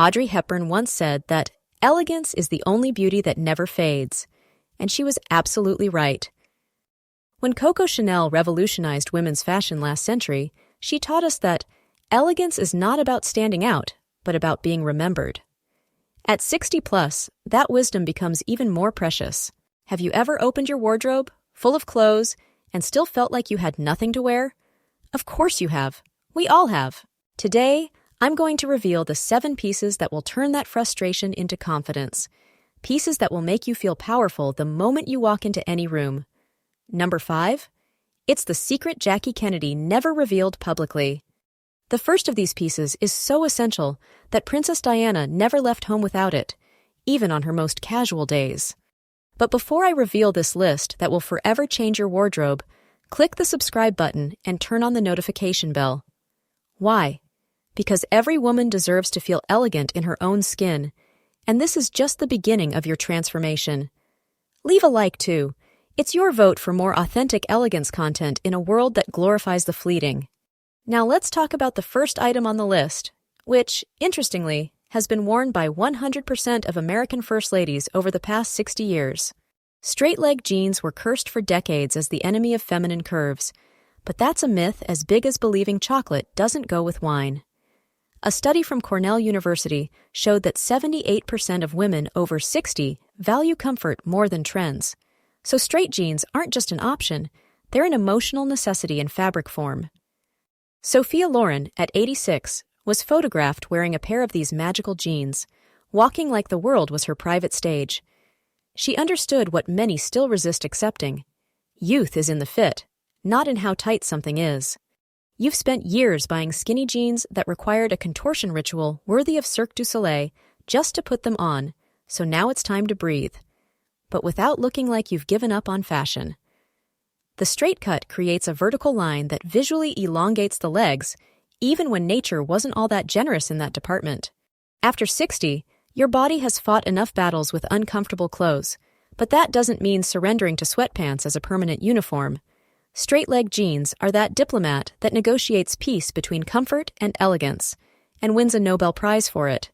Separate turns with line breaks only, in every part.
Audrey Hepburn once said that elegance is the only beauty that never fades, and she was absolutely right. When Coco Chanel revolutionized women's fashion last century, she taught us that elegance is not about standing out, but about being remembered. At 60 plus, that wisdom becomes even more precious. Have you ever opened your wardrobe, full of clothes, and still felt like you had nothing to wear? Of course you have. We all have. Today, I'm going to reveal the 7 pieces that will turn that frustration into confidence. Pieces that will make you feel powerful the moment you walk into any room. Number 5. It's the secret Jackie Kennedy never revealed publicly. The first of these pieces is so essential that Princess Diana never left home without it, even on her most casual days. But before I reveal this list that will forever change your wardrobe, click the subscribe button and turn on the notification bell. Why? Because every woman deserves to feel elegant in her own skin, and this is just the beginning of your transformation. Leave a like too. It's your vote for more authentic elegance content in a world that glorifies the fleeting. Now let's talk about the first item on the list, which, interestingly, has been worn by 100% of American First Ladies over the past 60 years. Straight-leg jeans were cursed for decades as the enemy of feminine curves, but that's a myth as big as believing chocolate doesn't go with wine. A study from Cornell University showed that 78% of women over 60 value comfort more than trends. So straight jeans aren't just an option, they're an emotional necessity in fabric form. Sophia Loren, at 86, was photographed wearing a pair of these magical jeans, walking like the world was her private stage. She understood what many still resist accepting. Youth is in the fit, not in how tight something is. You've spent years buying skinny jeans that required a contortion ritual worthy of Cirque du Soleil just to put them on, so now it's time to breathe. But without looking like you've given up on fashion. The straight cut creates a vertical line that visually elongates the legs, even when nature wasn't all that generous in that department. After 60, your body has fought enough battles with uncomfortable clothes, but that doesn't mean surrendering to sweatpants as a permanent uniform. Straight-leg jeans are that diplomat that negotiates peace between comfort and elegance, and wins a Nobel Prize for it.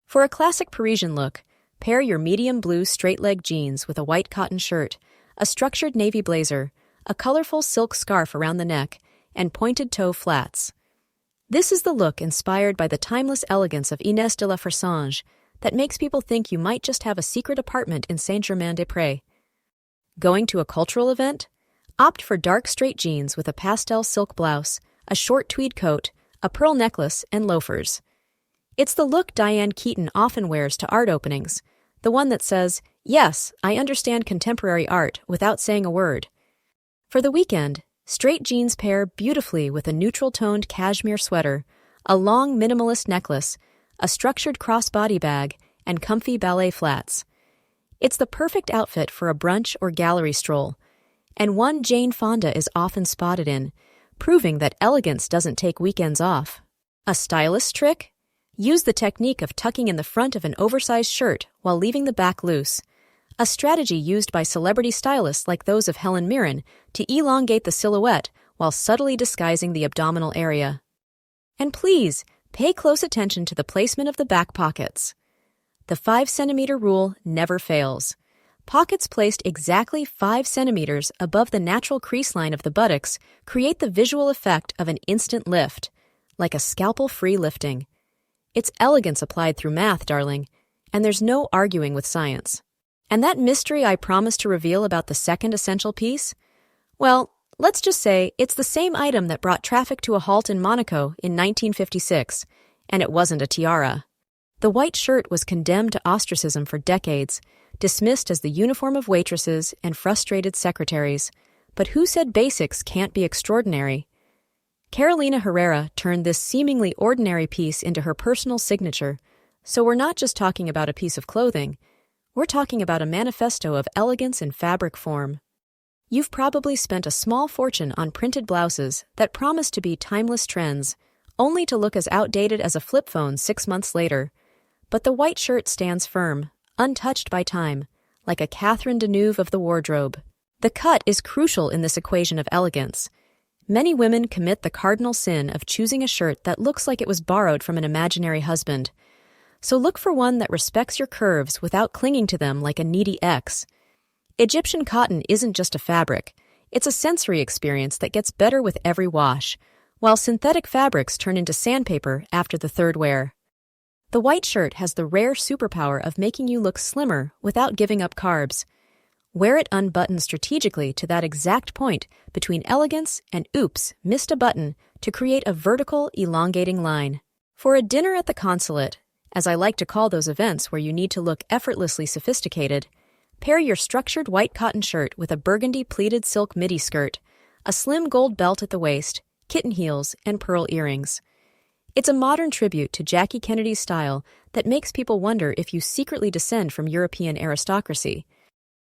For a classic Parisian look, pair your medium blue straight-leg jeans with a white cotton shirt, a structured navy blazer, a colorful silk scarf around the neck, and pointed toe flats. This is the look inspired by the timeless elegance of Inès de la Forsange that makes people think you might just have a secret apartment in Saint-Germain-des-Prés. Going to a cultural event? Opt for dark straight jeans with a pastel silk blouse, a short tweed coat, a pearl necklace, and loafers. It's the look Diane Keaton often wears to art openings, the one that says, "Yes, I understand contemporary art," without saying a word. For the weekend, straight jeans pair beautifully with a neutral-toned cashmere sweater, a long minimalist necklace, a structured crossbody bag, and comfy ballet flats. It's the perfect outfit for a brunch or gallery stroll, and one Jane Fonda is often spotted in, proving that elegance doesn't take weekends off. A stylist trick? Use the technique of tucking in the front of an oversized shirt while leaving the back loose. A strategy used by celebrity stylists like those of Helen Mirren to elongate the silhouette while subtly disguising the abdominal area. And please, pay close attention to the placement of the back pockets. The 5-centimeter rule never fails. Pockets placed exactly 5 centimeters above the natural crease line of the buttocks create the visual effect of an instant lift, like a scalpel-free lifting. It's elegance applied through math, darling, and there's no arguing with science. And that mystery I promised to reveal about the second essential piece? Well, let's just say it's the same item that brought traffic to a halt in Monaco in 1956, and it wasn't a tiara. The white shirt was condemned to ostracism for decades, dismissed as the uniform of waitresses and frustrated secretaries. But who said basics can't be extraordinary? Carolina Herrera turned this seemingly ordinary piece into her personal signature, so we're not just talking about a piece of clothing. We're talking about a manifesto of elegance in fabric form. You've probably spent a small fortune on printed blouses that promise to be timeless trends, only to look as outdated as a flip phone 6 months later. But the white shirt stands firm, untouched by time, like a Catherine Deneuve of the wardrobe. The cut is crucial in this equation of elegance. Many women commit the cardinal sin of choosing a shirt that looks like it was borrowed from an imaginary husband. So look for one that respects your curves without clinging to them like a needy ex. Egyptian cotton isn't just a fabric. It's a sensory experience that gets better with every wash, while synthetic fabrics turn into sandpaper after the third wear. The white shirt has the rare superpower of making you look slimmer without giving up carbs. Wear it unbuttoned strategically to that exact point between elegance and oops, missed a button to create a vertical, elongating line. For a dinner at the consulate, as I like to call those events where you need to look effortlessly sophisticated, pair your structured white cotton shirt with a burgundy pleated silk midi skirt, a slim gold belt at the waist, kitten heels, and pearl earrings. It's a modern tribute to Jackie Kennedy's style that makes people wonder if you secretly descend from European aristocracy.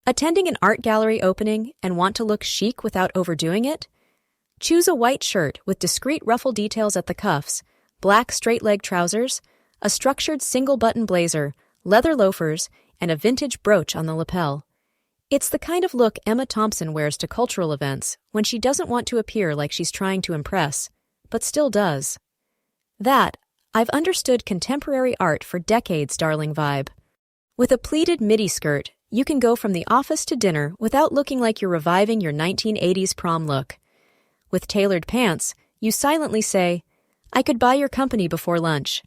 Attending an art gallery opening and want to look chic without overdoing it? Choose a white shirt with discreet ruffle details at the cuffs, black straight-leg trousers, a structured single-button blazer, leather loafers, and a vintage brooch on the lapel. It's the kind of look Emma Thompson wears to cultural events when she doesn't want to appear like she's trying to impress, but still does. That, I've understood contemporary art for decades, darling vibe. With a pleated midi skirt, you can go from the office to dinner without looking like you're reviving your 1980s prom look. With tailored pants, you silently say, I could buy your company before lunch.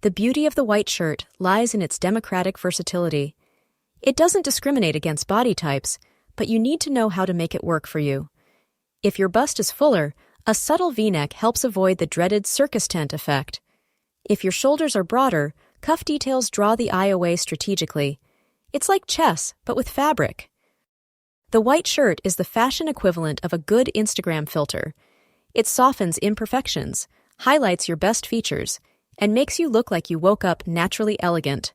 The beauty of the white shirt lies in its democratic versatility. It doesn't discriminate against body types, but you need to know how to make it work for you. If your bust is fuller, a subtle V-neck helps avoid the dreaded circus tent effect. If your shoulders are broader, cuff details draw the eye away strategically. It's like chess, but with fabric. The white shirt is the fashion equivalent of a good Instagram filter. It softens imperfections, highlights your best features, and makes you look like you woke up naturally elegant.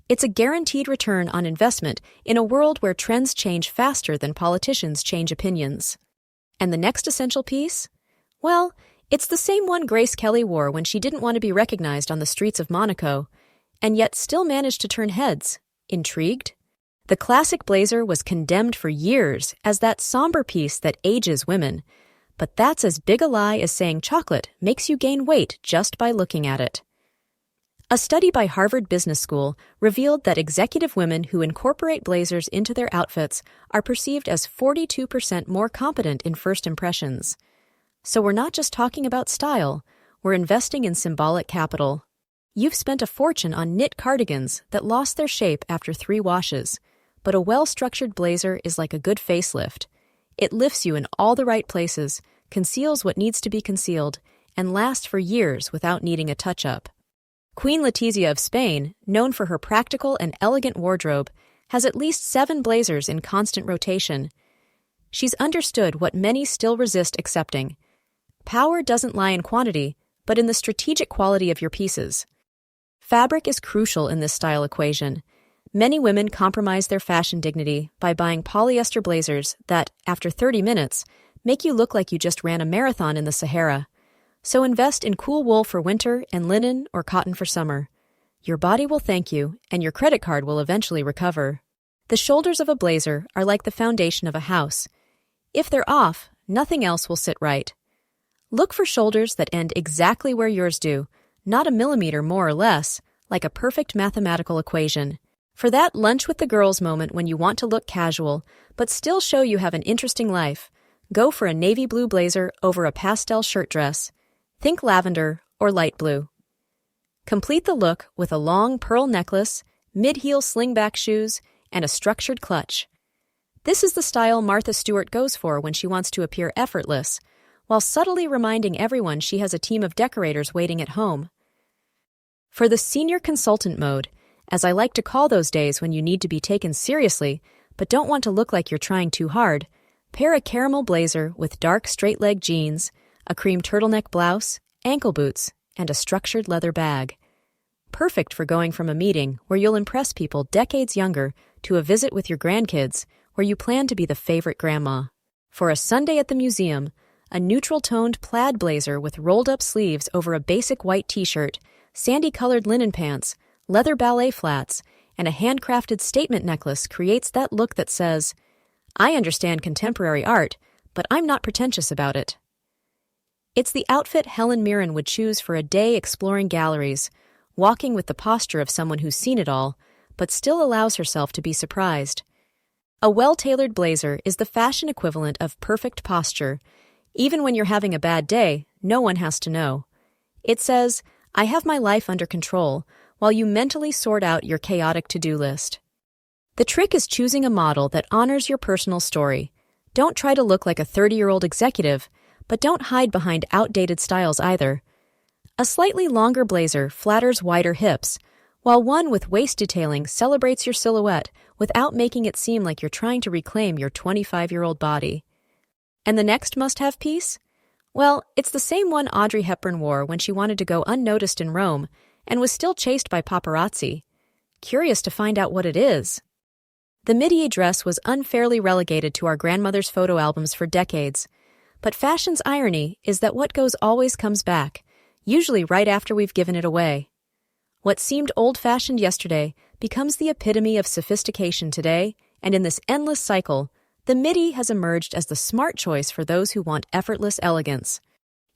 It's a guaranteed return on investment in a world where trends change faster than politicians change opinions. And the next essential piece? Well, it's the same one Grace Kelly wore when she didn't want to be recognized on the streets of Monaco, and yet still managed to turn heads. Intrigued? The classic blazer was condemned for years as that somber piece that ages women, but that's as big a lie as saying chocolate makes you gain weight just by looking at it. A study by Harvard Business School revealed that executive women who incorporate blazers into their outfits are perceived as 42% more competent in first impressions. So we're not just talking about style, we're investing in symbolic capital. You've spent a fortune on knit cardigans that lost their shape after 3 washes, but a well-structured blazer is like a good facelift. It lifts you in all the right places, conceals what needs to be concealed, and lasts for years without needing a touch-up. Queen Letizia of Spain, known for her practical and elegant wardrobe, has at least 7 blazers in constant rotation. She's understood what many still resist accepting. Power doesn't lie in quantity, but in the strategic quality of your pieces. Fabric is crucial in this style equation. Many women compromise their fashion dignity by buying polyester blazers that, after 30 minutes, make you look like you just ran a marathon in the Sahara. So invest in cool wool for winter and linen or cotton for summer. Your body will thank you, and your credit card will eventually recover. The shoulders of a blazer are like the foundation of a house. If they're off, nothing else will sit right. Look for shoulders that end exactly where yours do, not a millimeter more or less, like a perfect mathematical equation. For that lunch with the girls moment when you want to look casual, but still show you have an interesting life, go for a navy blue blazer over a pastel shirt dress. Think lavender or light blue. Complete the look with a long pearl necklace, mid-heel slingback shoes, and a structured clutch. This is the style Martha Stewart goes for when she wants to appear effortless, while subtly reminding everyone she has a team of decorators waiting at home. For the senior consultant mode, as I like to call those days when you need to be taken seriously but don't want to look like you're trying too hard, pair a caramel blazer with dark straight-leg jeans, a cream turtleneck blouse, ankle boots, and a structured leather bag. Perfect for going from a meeting where you'll impress people decades younger to a visit with your grandkids where you plan to be the favorite grandma. For a Sunday at the museum, a neutral-toned plaid blazer with rolled-up sleeves over a basic white t-shirt, sandy-colored linen pants, leather ballet flats, and a handcrafted statement necklace creates that look that says, I understand contemporary art, but I'm not pretentious about it. It's the outfit Helen Mirren would choose for a day exploring galleries, walking with the posture of someone who's seen it all, but still allows herself to be surprised. A well-tailored blazer is the fashion equivalent of perfect posture. Even when you're having a bad day, no one has to know. It says, "I have my life under control," while you mentally sort out your chaotic to-do list. The trick is choosing a model that honors your personal story. Don't try to look like a 30-year-old executive, but don't hide behind outdated styles either. A slightly longer blazer flatters wider hips, while one with waist detailing celebrates your silhouette without making it seem like you're trying to reclaim your 25-year-old body. And the next must-have piece? Well, it's the same one Audrey Hepburn wore when she wanted to go unnoticed in Rome and was still chased by paparazzi. Curious to find out what it is. The midi dress was unfairly relegated to our grandmother's photo albums for decades, but fashion's irony is that what goes always comes back, usually right after we've given it away. What seemed old-fashioned yesterday becomes the epitome of sophistication today, and in this endless cycle, the midi has emerged as the smart choice for those who want effortless elegance.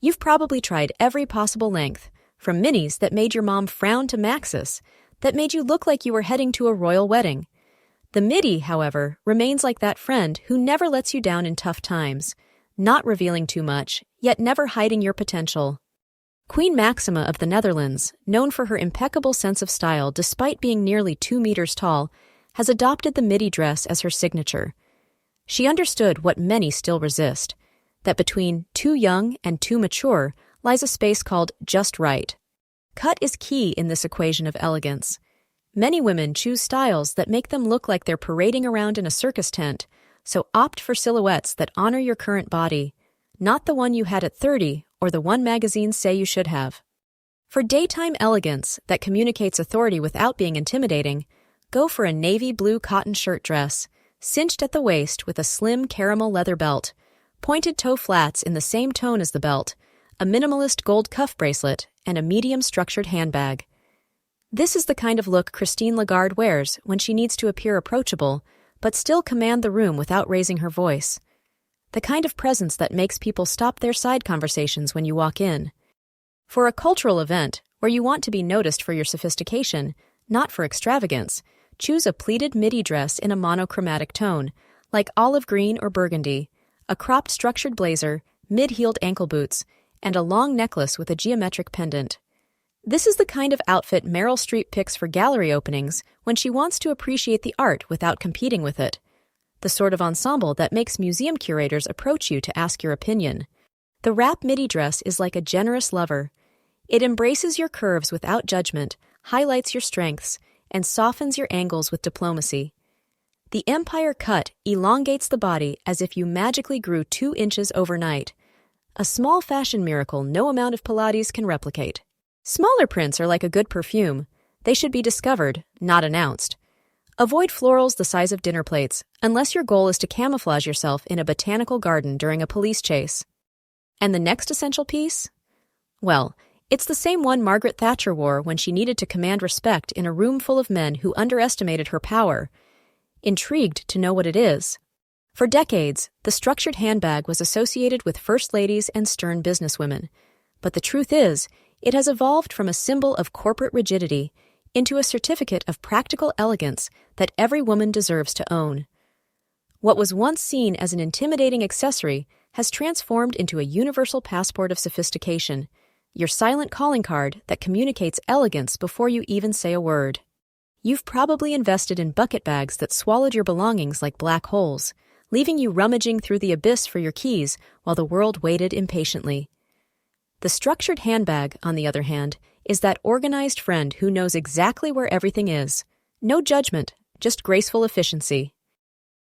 You've probably tried every possible length, from minis that made your mom frown to maxis, that made you look like you were heading to a royal wedding. The midi, however, remains like that friend who never lets you down in tough times, not revealing too much, yet never hiding your potential. Queen Maxima of the Netherlands, known for her impeccable sense of style despite being nearly 2 meters tall, has adopted the midi dress as her signature. She understood what many still resist, that between too young and too mature lies a space called just right. Cut is key in this equation of elegance. Many women choose styles that make them look like they're parading around in a circus tent, so opt for silhouettes that honor your current body, not the one you had at 30 or the one magazines say you should have. For daytime elegance that communicates authority without being intimidating, go for a navy blue cotton shirt dress, cinched at the waist with a slim caramel leather belt, pointed toe flats in the same tone as the belt, a minimalist gold cuff bracelet, and a medium structured handbag. This is the kind of look Christine Lagarde wears when she needs to appear approachable, but still command the room without raising her voice. The kind of presence that makes people stop their side conversations when you walk in. For a cultural event where you want to be noticed for your sophistication, not for extravagance, choose a pleated midi dress in a monochromatic tone, like olive green or burgundy, a cropped structured blazer, mid-heeled ankle boots, and a long necklace with a geometric pendant. This is the kind of outfit Meryl Streep picks for gallery openings when she wants to appreciate the art without competing with it. The sort of ensemble that makes museum curators approach you to ask your opinion. The wrap midi dress is like a generous lover. It embraces your curves without judgment, highlights your strengths, and softens your angles with diplomacy. The empire cut elongates the body as if you magically grew 2 inches overnight. A small fashion miracle no amount of Pilates can replicate. Smaller prints are like a good perfume. They should be discovered, not announced. Avoid florals the size of dinner plates, unless your goal is to camouflage yourself in a botanical garden during a police chase. And the next essential piece? Well, it's the same one Margaret Thatcher wore when she needed to command respect in a room full of men who underestimated her power. Intrigued to know what it is? For decades, the structured handbag was associated with first ladies and stern businesswomen. But the truth is, it has evolved from a symbol of corporate rigidity into a certificate of practical elegance that every woman deserves to own. What was once seen as an intimidating accessory has transformed into a universal passport of sophistication, your silent calling card that communicates elegance before you even say a word. You've probably invested in bucket bags that swallowed your belongings like black holes, leaving you rummaging through the abyss for your keys while the world waited impatiently. The structured handbag, on the other hand, is that organized friend who knows exactly where everything is. No judgment, just graceful efficiency.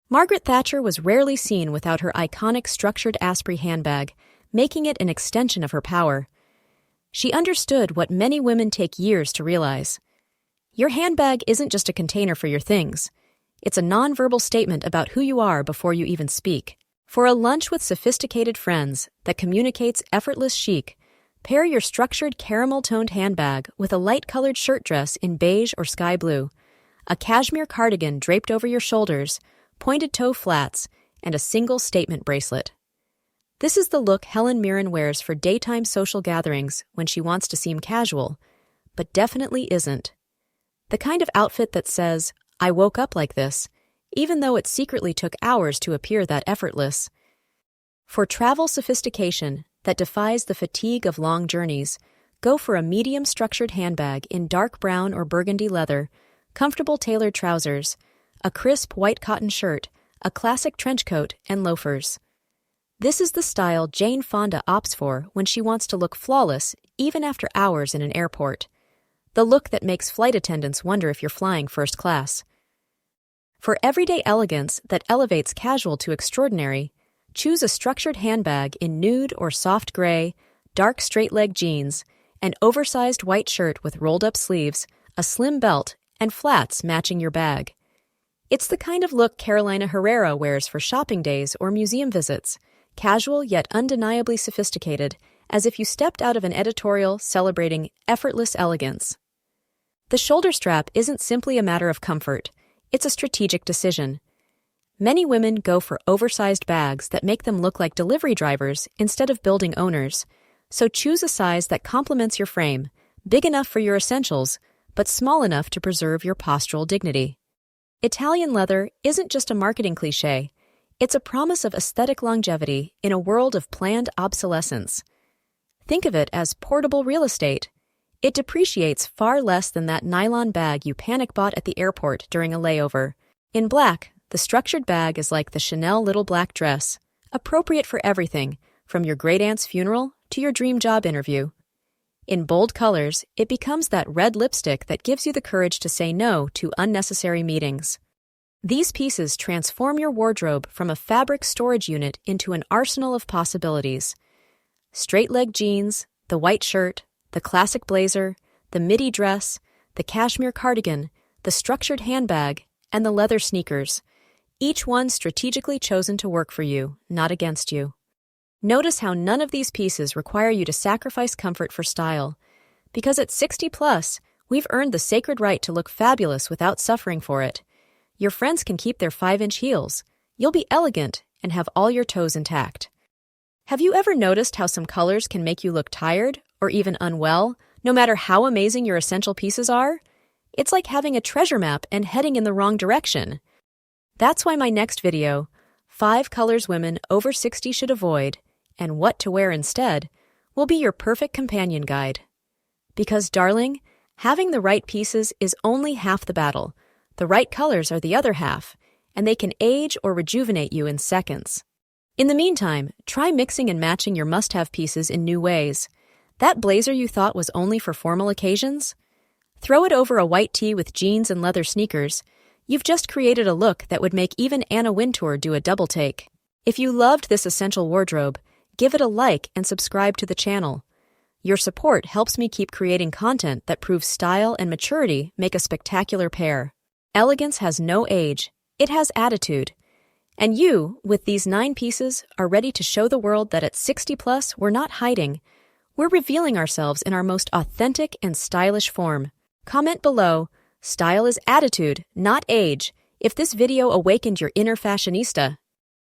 Margaret Thatcher was rarely seen without her iconic structured Asprey handbag, making it an extension of her power. She understood what many women take years to realize. Your handbag isn't just a container for your things. It's a nonverbal statement about who you are before you even speak. For a lunch with sophisticated friends that communicates effortless chic, pair your structured caramel-toned handbag with a light-colored shirt dress in beige or sky blue, a cashmere cardigan draped over your shoulders, pointed toe flats, and a single statement bracelet. This is the look Helen Mirren wears for daytime social gatherings when she wants to seem casual, but definitely isn't. The kind of outfit that says, "I woke up like this," even though it secretly took hours to appear that effortless. For travel sophistication that defies the fatigue of long journeys, go for a medium-structured handbag in dark brown or burgundy leather, comfortable tailored trousers, a crisp white cotton shirt, a classic trench coat, and loafers. This is the style Jane Fonda opts for when she wants to look flawless even after hours in an airport. The look that makes flight attendants wonder if you're flying first class. For everyday elegance that elevates casual to extraordinary, choose a structured handbag in nude or soft gray, dark straight-leg jeans, an oversized white shirt with rolled-up sleeves, a slim belt, and flats matching your bag. It's the kind of look Carolina Herrera wears for shopping days or museum visits, casual yet undeniably sophisticated, as if you stepped out of an editorial celebrating effortless elegance. The shoulder strap isn't simply a matter of comfort, it's a strategic decision. Many women go for oversized bags that make them look like delivery drivers instead of building owners, so choose a size that complements your frame, big enough for your essentials, but small enough to preserve your postural dignity. Italian leather isn't just a marketing cliché, it's a promise of aesthetic longevity in a world of planned obsolescence. Think of it as portable real estate. It depreciates far less than that nylon bag you panic bought at the airport during a layover. In black, the structured bag is like the Chanel little black dress, appropriate for everything, from your great-aunt's funeral to your dream job interview. In bold colors, it becomes that red lipstick that gives you the courage to say no to unnecessary meetings. These pieces transform your wardrobe from a fabric storage unit into an arsenal of possibilities. Straight-leg jeans, the white shirt, the classic blazer, the midi dress, the cashmere cardigan, the structured handbag, and the leather sneakers, each one strategically chosen to work for you, not against you. Notice how none of these pieces require you to sacrifice comfort for style. Because at 60 plus, we've earned the sacred right to look fabulous without suffering for it. Your friends can keep their 5-inch heels. You'll be elegant and have all your toes intact. Have you ever noticed how some colors can make you look tired or even unwell, no matter how amazing your essential pieces are? It's like having a treasure map and heading in the wrong direction. That's why my next video, 5 colors women over 60 should avoid, and what to wear instead, will be your perfect companion guide. Because, darling, having the right pieces is only half the battle. The right colors are the other half, and they can age or rejuvenate you in seconds. In the meantime, try mixing and matching your must-have pieces in new ways. That blazer you thought was only for formal occasions? Throw it over a white tee with jeans and leather sneakers. You've just created a look that would make even Anna Wintour do a double take. If you loved this essential wardrobe, give it a like and subscribe to the channel. Your support helps me keep creating content that proves style and maturity make a spectacular pair. Elegance has no age, it has attitude. And you, with these 9 pieces, are ready to show the world that at 60 plus, we're not hiding. We're revealing ourselves in our most authentic and stylish form. Comment below, style is attitude, not age, if this video awakened your inner fashionista.